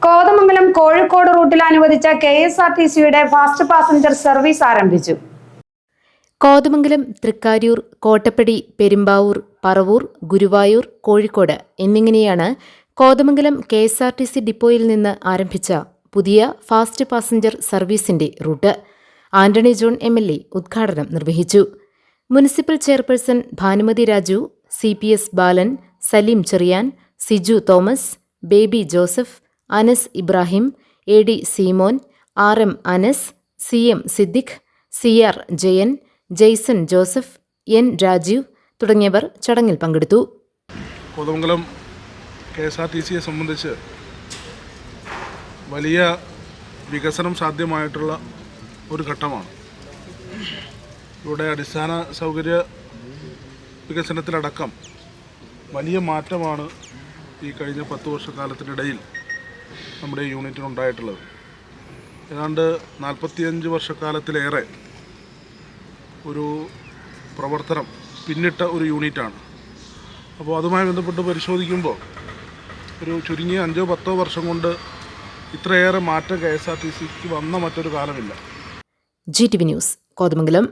കോതമംഗലം കോഴിക്കോട് റൂട്ടിൽ അനുവദിച്ച KSRTCയുടെ fast passenger service ആരംഭിച്ചു. കോതമംഗലം, തൃക്കാര്യൂർ, കോട്ടപ്പടി, പെരുമ്പാവൂർ, പറവൂർ, ഗുരുവായൂർ, കോഴിക്കോട് എന്നിങ്ങനെയാണ് കോതമംഗലം KSRTC ഡിപ്പോയിൽ നിന്ന് ആരംഭിച്ച പുതിയ ഫാസ്റ്റ് പാസഞ്ചർ സർവീസിന്റെ റൂട്ട്. ആന്റണി ജോൺ MLA ഉദ്ഘാടനം നിർവഹിച്ചു. Municipal chairperson Bhanumathi Raju, CPS Balan, Saleem Cherian, Siju Thomas, Baby Joseph, Anas Ibrahim, AD Simon, RM Anas, CM Siddique, CR Jayan, Jaison Joseph, N Rajeev തുടങ്ങിയവർ ചടങ്ങിൽ പങ്കെടുത്തു. കോതമംഗലം KSRTCയെ സംബന്ധിച്ച് വലിയ വികസനം സാധ്യമായിട്ടുള്ള ഒരു ഘട്ടമാണ്. ഇവിടെ അടിസ്ഥാന സൗകര്യ വികസനത്തിലടക്കം വലിയ മാറ്റമാണ് ഈ കഴിഞ്ഞ 10 വർഷക്കാലത്തിനിടയിൽ നമ്മുടെ യൂണിറ്റിനുണ്ടായിട്ടുള്ളത്. ഏതാണ്ട് 45 വർഷക്കാലത്തിലേറെ ഒരു പ്രവർത്തനം പിന്നിട്ട ഒരു യൂണിറ്റാണ്. അപ്പോൾ അതുമായി ബന്ധപ്പെട്ട് പരിശോധിക്കുമ്പോൾ ഒരു ചുരുങ്ങിയ 5-10 വർഷം കൊണ്ട് ഇത്രയേറെ മാറ്റം KSRTCക്ക് വന്ന മറ്റൊരു കാലമില്ല. GTV news, Kothamangalam.